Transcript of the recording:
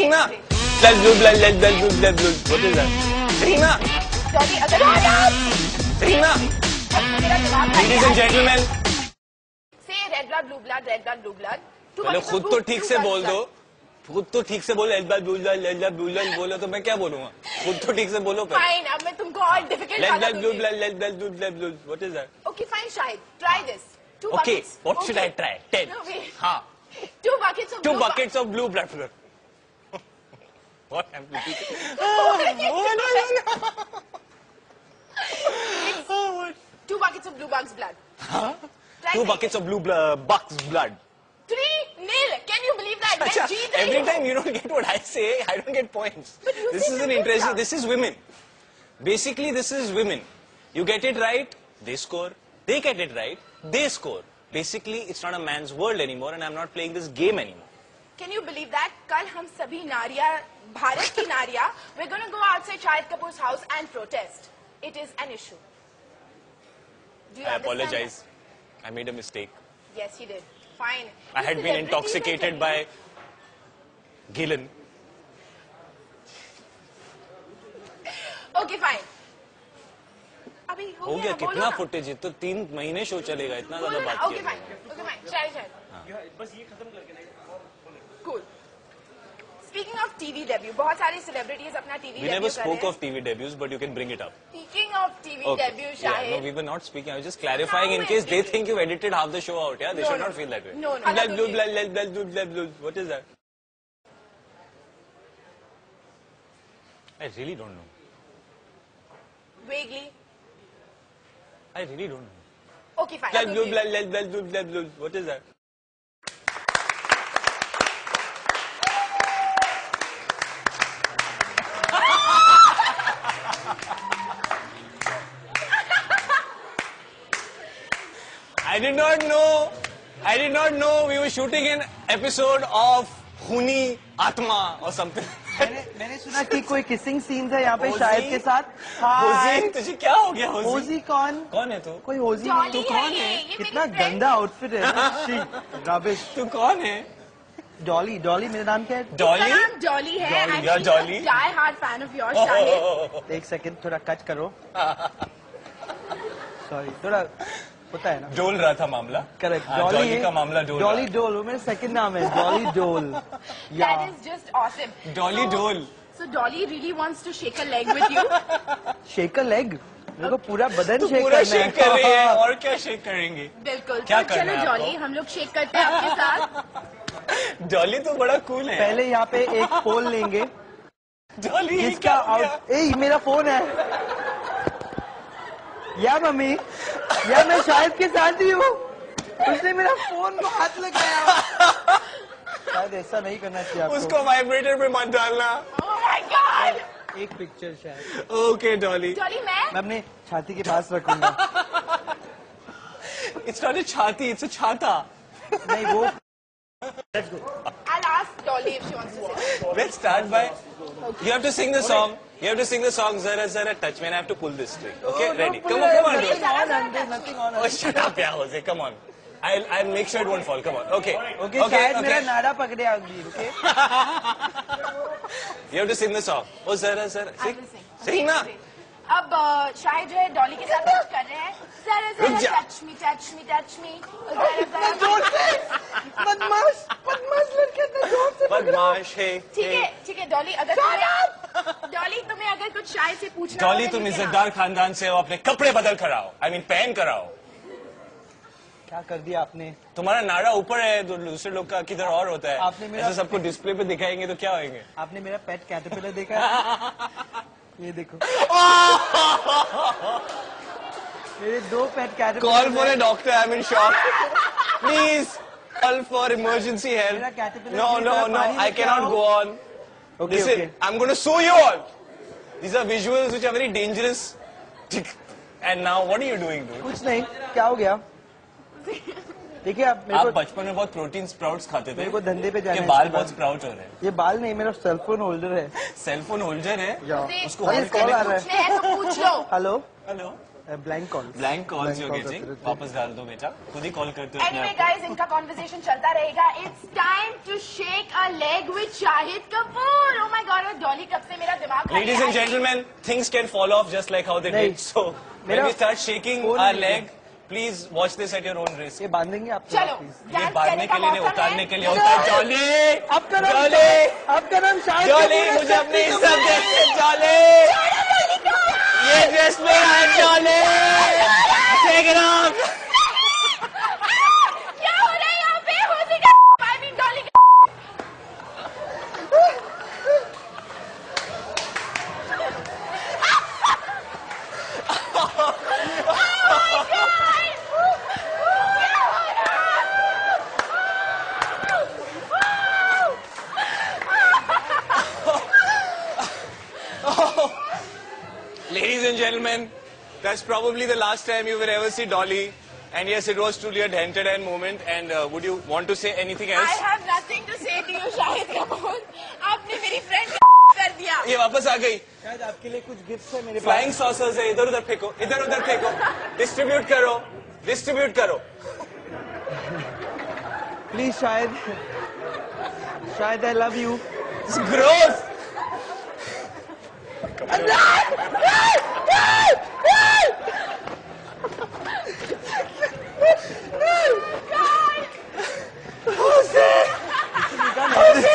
Saying na? Blood, blue, blood, blood, blood, blue, blood, blue. What is that? Saying na? Dolly, अगर Saying na? Ladies and gentlemen. Say red blood, blue blood, red blood, blue blood. पहले खुद तो ठीक से बोल दो. खुद तो ठीक से बोलो. Red blood, blue blood, red blood, blue blood बोलो तो मैं क्या बोलूँगा? खुद तो ठीक से बोलो पहले. Fine, अब मैं तुमको और difficult Red blood, blue blood, red blood, blue blood, blue. What is that? Okay, fine, Shahid. Try this. Two Okay, buckets. what should I try? 10. No, wait. हाँ. 2 buckets of Two blue buckets of blue blood. What am I doing? Oh, 2 buckets of blue bugs blood. huh? Try 2 saying buckets of blue buck's blood. 3-0. Can you believe that? मैं Acha, जीत रही every हूँ. time you don't get what I say, I don't get points. But you This said is an the interesting. stuff. This is women. Basically, this is women. You get it right, they score. They get it right, they score. Basically, it's not a man's world anymore, and I'm not playing this game anymore. Can you believe that? कल हम सभी नारियाँ, भारत की नारियाँ, we're going to go outside Shahid Kapoor's house and protest. It is an issue. Do you I understand apologize. I made a mistake. that? Yes, he did. Fine. I You had been celebrities intoxicated are by Gillen. Okay, fine. अभी हो गया कितना footage? तो 3 महीने show चलेगा, इतना ज्यादा बात Okay, किया. fine. Okay, fine. Try. बस ये खत्म करके नहीं. Cool. Speaking of TV debut, बहुत सारे celebrities अपना TV We debut never कर spoke रहे of TV debuts, but you can bring it up. हैं. Speaking of TV Okay. debut, Yeah, no, Shahid. we were not speaking. I was just clarifying Now in we're case they speaking. think you've edited half the show out. Yeah, they No, should no. not feel that way. No, no. Blood, blue, Okay. blood, blood, blood, blue, blood, blue. What is that? I really don't know. Vaguely. I really don't know. Okay, fine. Blood, I'll blue, give you. blood, blood, blood, blue, blood, blue. What is that? I did not know we were shooting an episode of Khuni Atma or something. मैंने सुना कि कोई kissing scene था यहाँ पे होजी? शाहिद के साथ. होजी, तुझे क्या हो गया होजी? होजी कौन? कौन है तू? कोई होजी Dolly नहीं. है ये कितना मेरी friend गंदा आउटफिट है. रबिश. तू कौन है? डॉली. डॉली मेरा नाम क्या है? उसका डॉली? नाम Dolly है. Dolly, and yeah, she's Dolly. a die hard fan of yours, Shahid. एक सेकंड थोड़ा कट करो. सॉरी थोड़ा होता है ना. डोल रहा था मामला. करेक्ट. हाँ, डॉली का मामला डोल डॉली रहा डोल. वो मेरा सेकंड नाम है. डॉली डोल. That is just awesome. था. डॉली डोल. So Dolly really wants to shake a leg with you. Shake leg. मेरे को पूरा बदन तू शेक पूरा करना शेक कर रही है और क्या शेक करेंगे? बिल्कुल. क्या तो करना चलो है Dolly, आपको? हम लोग शेक करते हैं आपके साथ. डॉली तो बड़ा कूल है. पहले यहाँ पे एक पोल लेंगे. डॉली ये किसका क्या हो गया? आउट. ए मेरा फोन है. या मम्मी. या मैं शाहिद के साथ ही हूँ. उसने मेरा फोन को हाथ लगाया. शायद ऐसा नहीं करना चाहिए आपको. उसको वाइब्रेटर पे मत डालना. Oh my God! एक पिक्चर शायद. ओके डॉली. Dolly, मैं मैं अपने छाती के पास रखूंगा. इट्स नॉट अ छाती, इट्स अ छाता. नहीं वो. I'll ask Dolly if she wants to say. Let's start by. You have to sing the song. You have to sing the song. Zara Zara touch me. And I have to pull this string. Okay, ready? Come on, come on. Do it. Nothing on. Oh, shut up, yeah, Jose. Come on. I'll make sure it won't fall. Come on. Okay. Okay शायद मेरा नाड़ा पकड़े अभी. Okay. You have to sing the song. Oh, Zara Zara. I Sing. will sing. Sing ना. अब शाहिद जो है डॉली के साथ कुछ कर रहे हैं. जरा रुक जा. जरा touch me touch me touch me. जोर से. बदमाश. बदमाश लड़के इतना जोर से. बदमाश है. ठीक है डॉली, अगर डॉली तुम्हें अगर कुछ शाहिद से पूछना हो डॉली तो तुम नीचे इज्जतदार खानदान से हो. अपने कपड़े बदल कर आओ. I mean पहन कर आओ. क्या कर दिया आपने? तुम्हारा नाड़ा ऊपर है तो दूसरे लोग का किधर और होता है. आपने मेरा- ऐसे सबको डिस्प्ले पे दिखाएंगे तो क्या होंगे? आपने मेरा पेट कैटरपिलर देखा है? ये देखो. मेरे 2 पेट caterpillar. Call for a doctor. I'm in shock. Please call for emergency help. मेरा caterpillar No, की no, तरह no. पानी I लेके cannot आओ. go on. Okay, Listen, okay. I'm going to sue you all. These are visuals which are very dangerous. And now, what are you doing, dude? कुछ नहीं. क्या हो गया? देखिए आप मेरे आप को बचपन में बहुत प्रोटीन स्प्राउट्स खाते थे. मेरे को धंधे पे जाना के है बाल इसके बहुत बाद. स्प्राउट हो रहे हैं. ये बाल नहीं, मेरा सेलफोन होल्डर है. सेलफोन होल्डर है. या. से उसको अरे hold कॉल आ करने रहा है. पूछने हैं तो पूछ लो. Hello. Hello. Blank call Blank calls you're getting. वापस डाल दो बेटा. खुद ही कॉल करते हो अपने Anyway, आप को. guys, इनका conversation चलता रहेगा. It's time to shake a leg with Shahid Kapoor. Oh my God, और Dolly कब से मेरा दिमाग खा Ladies गया and है. gentlemen, things can fall off just like how they नहीं. did. So when मेरा we start shaking phone our नहीं leg, please watch this at your own risk. ये बांधेंगे आप चलो, ये dance बांधने करने के का लिए नहीं, मौसम उतारने है. के लिए होता है. जॉली, आपका नाम जॉली, आपका नाम शाहिद जॉली, कपूर है, मुझे अपनी शक्ति इज्जत कपूर दे. है। जॉली, ये ड्रेस में है जॉली. Take it off. क्या हो रहा है यहाँ पे? Who's it? I mean, Dolly. Ladies and gentlemen, that's probably the last time you will ever see Dolly. And yes, it was truly a hand-to-hand moment. And would you want to say anything else? I have nothing to say to you, Shahid Kapoor. आपने मेरी friend कर दिया. ये वापस आ गई. शायद आपके लिए कुछ गिफ्ट है मेरे पास. फ्लाइंग सॉसर्स है, इधर उधर फेंको, इधर उधर फेंको. डिस्ट्रीब्यूट करो, डिस्ट्रीब्यूट करो. प्लीज शायद शायद I love you. It's gross. Jose!